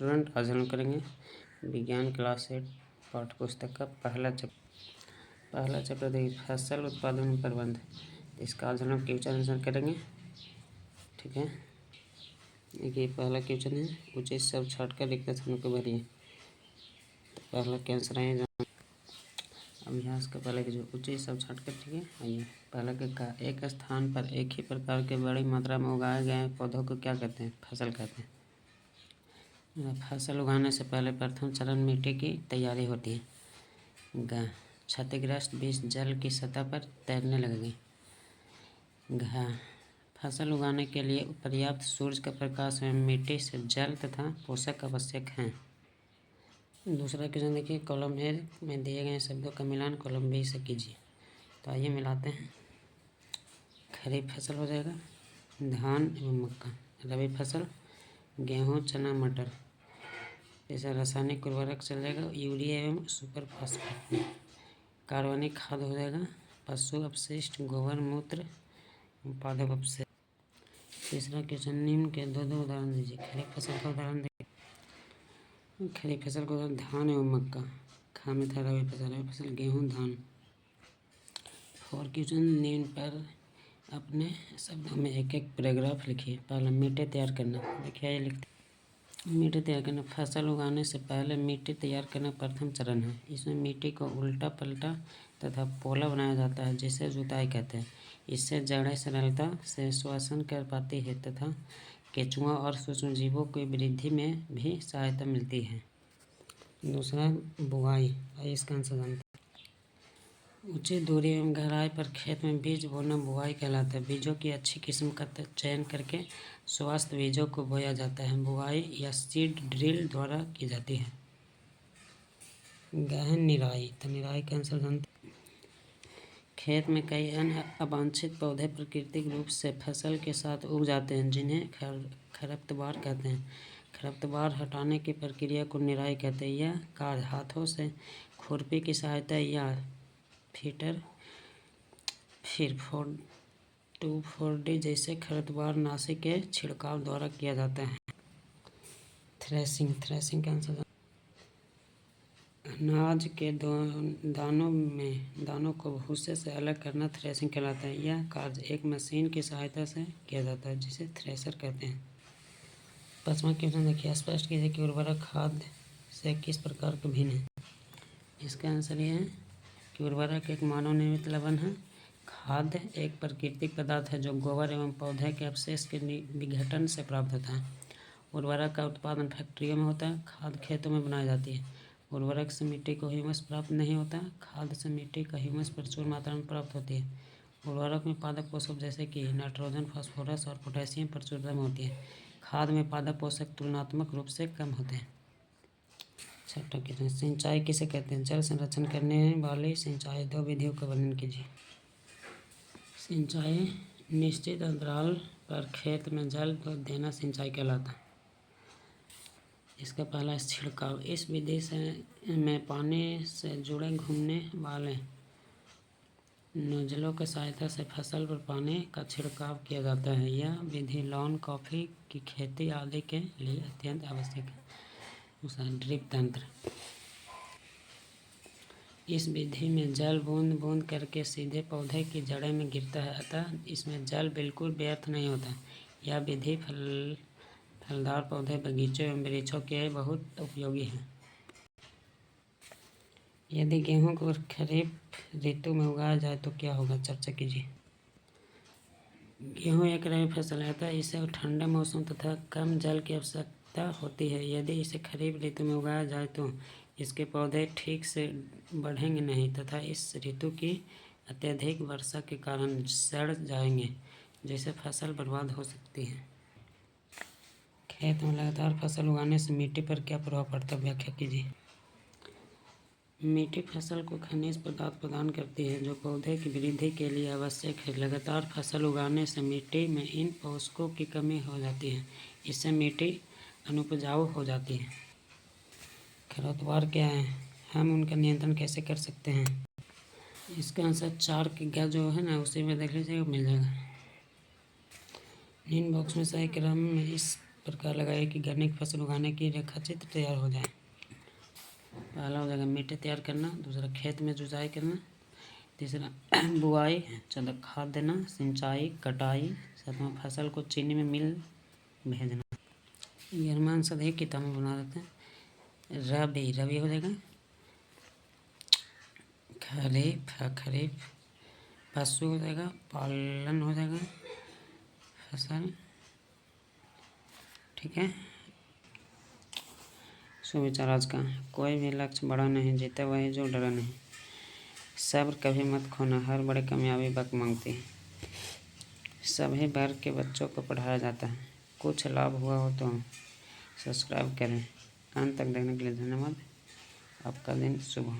Student, आज हम करेंगे विज्ञान क्लास 8 पाठ्य पुस्तक का पहला चैप्टर देखिए, फसल उत्पादन प्रबंध। इसका आज हम लोग क्वेश्चन आंसर करेंगे। ठीक है, देखिए पहला क्वेश्चन है, उचित सब छाट कर रिक्त स्थान को भरिए। तो पहला क्या आंसर है अभ्यास का पहले जो उचित सब छाट कर। ठीक है, आइए पहला क्या कहा, एक स्थान पर एक ही प्रकार के बड़ी मात्रा में उगाए गए पौधों को क्या कहते हैं? फसल कहते हैं। फसल उगाने से पहले प्रथम चरण मिट्टी की तैयारी होती है। क्षतिग्रस्त बीज जल की सतह पर तैरने लगेंगे। फसल उगाने के लिए पर्याप्त सूर्य का प्रकाश एवं मिट्टी से जल तथा पोषक आवश्यक हैं। दूसरा क्वेश्चन देखिए, कॉलम ए में दिए गए शब्दों का मिलान कॉलम बी से कीजिए। तो आइए मिलाते हैं। खरीफ फसल हो जाएगा धान एवं मक्का। रबी फसल गेहूँ, चना, मटर। जैसे रासायनिक उर्वरक चल जाएगा यूरिया एवं सुपर फास्फेट। कार्बनिक खाद हो जाएगा पशु अपशिष्ट, गोबर, मूत्र, पादप अपशिष्ट। तीसरा क्वेश्चन, निम्न के दो उदाहरण दीजिए। खरीफ फसल का उदाहरण देखिए, खरीफ फसल का उदाहरण धान एवं मक्का। खा में था रबी फसल गेहूँ, धान। और क्वेश्चन, निम्न पर अपने शब्दों में एक एक पैराग्राफ लिखिए। पहला, मिट्टी तैयार करना। देखिए ये लिखते, मिट्टी तैयार करना। फसल उगाने से पहले मिट्टी तैयार करना प्रथम चरण है। इसमें मिट्टी को उल्टा पलटा तथा पोला बनाया जाता है, जिसे जुताई कहते हैं। इससे जड़ें सरलता से श्वसन कर पाती है तथा केंचुआ और सूक्ष्मजीवों की वृद्धि में भी सहायता मिलती है। दूसरा, बुआई। इसका आंसर जानते हैं। उचित दूरी एवं गहराई पर खेत में बीज बोना बुआई कहलाता है। बीजों की अच्छी किस्म का चयन करके स्वस्थ बीजों को बोया जाता है। बुआई या सीड ड्रिल द्वारा की जाती है। गहन निराई। तो निराई का आंसर जानते हैं। खेत में कई अन्य अवांछित पौधे प्राकृतिक रूप से फसल के साथ उग जाते हैं, जिन्हें खरपतवार कहते हैं। खरपतवार हटाने की प्रक्रिया को निराई कहते हैं। यह कार्य हाथों से खुरपी की सहायता या फिर 2,4-D जैसे खरपतवार नाशी के छिड़काव द्वारा किया जाता है। थ्रेसिंग का आंसर, अनाज के दानों को भूसे से अलग करना थ्रेसिंग कहलाता है। यह कार्य एक मशीन की सहायता से किया जाता है, जिसे थ्रेसर कहते हैं। 5वां क्वेश्चन देखिए, स्पष्ट कीजिए कि उर्वरक खाद से किस प्रकार के भिन्न है। इसका आंसर ये है कि उर्वरक एक मानव निर्मित लवण है। खाद एक प्राकृतिक पदार्थ है जो गोबर एवं पौधे के अवशेष के विघटन से प्राप्त होता है। उर्वरक का उत्पादन फैक्ट्रियों में होता है। खाद खेतों में बनाई जाती है। उर्वरक से मिट्टी को ह्यूमस प्राप्त नहीं होता। खाद से मिट्टी का ह्यूमस प्रचुर मात्रा में प्राप्त होती है। उर्वरक में पादप पोषक जैसे कि नाइट्रोजन, फास्फोरस और पोटेशियम प्रचुरता में होती है। खाद में पादप पोषक तुलनात्मक रूप से कम होते हैं। छठा क्वेश्चन, सिंचाई किसे कहते हैं? जल संरक्षण करने वाली सिंचाई। 2 विधियों का वर्णन कीजिए। सिंचाई निश्चित अंतराल पर खेत में जल देना सिंचाई कहलाता है। इसका पहला छिड़काव। इस विधि में पानी से जुड़े घूमने वाले नोजलों की सहायता से फसल पर पानी का छिड़काव किया जाता है। यह विधि लॉन, कॉफी की खेती आदि के लिए अत्यंत आवश्यक है। दूसरा, ड्रिप तंत्र। इस विधि में जल बूंद बूंद करके सीधे पौधे की जड़ें में गिरता है, अतः इसमें जल बिल्कुल व्यर्थ नहीं होता। यह विधि फलदार पौधे, बगीचों एवं वृक्षों के बहुत उपयोगी है। यदि गेहूँ को खरीफ ऋतु में उगाया जाए तो क्या होगा? चर्चा कीजिए। गेहूँ एक रबी फसल है, अतः इसे ठंडे मौसम तथा कम जल की आवश्यकता होती है। यदि इसे खरीफ ऋतु में उगाया जाए तो इसके पौधे ठीक से बढ़ेंगे नहीं तथा इस ऋतु की अत्यधिक वर्षा के कारण सड़ जाएंगे, जिससे फसल बर्बाद हो सकती है। खेत में लगातार फसल उगाने से मिट्टी पर क्या प्रभाव पड़ता है? व्याख्या कीजिए। मिट्टी फसल को खनिज पदार्थ प्रदान करती है, जो पौधे की वृद्धि के लिए आवश्यक है। लगातार फसल उगाने से मिट्टी में इन पोषकों की कमी हो जाती है। इससे मिट्टी अनुपजाऊ हो जाती है। खरपतवार क्या है? हम उनका नियंत्रण कैसे कर सकते हैं? इसका आंसर 4 का जो है ना, उसी में देख लीजिएगा, मिल जाएगा। निम्न बॉक्स में सही क्रम में इस प्रकार लगाइए कि गन्ने की फसल उगाने की रेखा चित्र तैयार हो जाए। पहला हो जाएगा मिट्टी तैयार करना, दूसरा खेत में जुताई करना, तीसरा बुआई, चौथा खाद देना, सिंचाई, कटाई, सातवां फसल को चीनी में मिल भेजना। यरमान सदी किताब में बना देते हैं। रबी हो जाएगा खरीफ, पशु हो जाएगा, पालन हो जाएगा, फसल। ठीक है। सुविचार आज का, कोई भी लक्ष्य बड़ा नहीं, जीता वही जो डरा नहीं। सब्र कभी मत खोना, हर बड़ी कामयाबी वक्त मांगती है। सभी वर्ग के बच्चों को पढ़ाया जाता है। कुछ लाभ हुआ हो तो सब्सक्राइब करें। अंत तक देखने के लिए धन्यवाद। आपका दिन शुभ हो।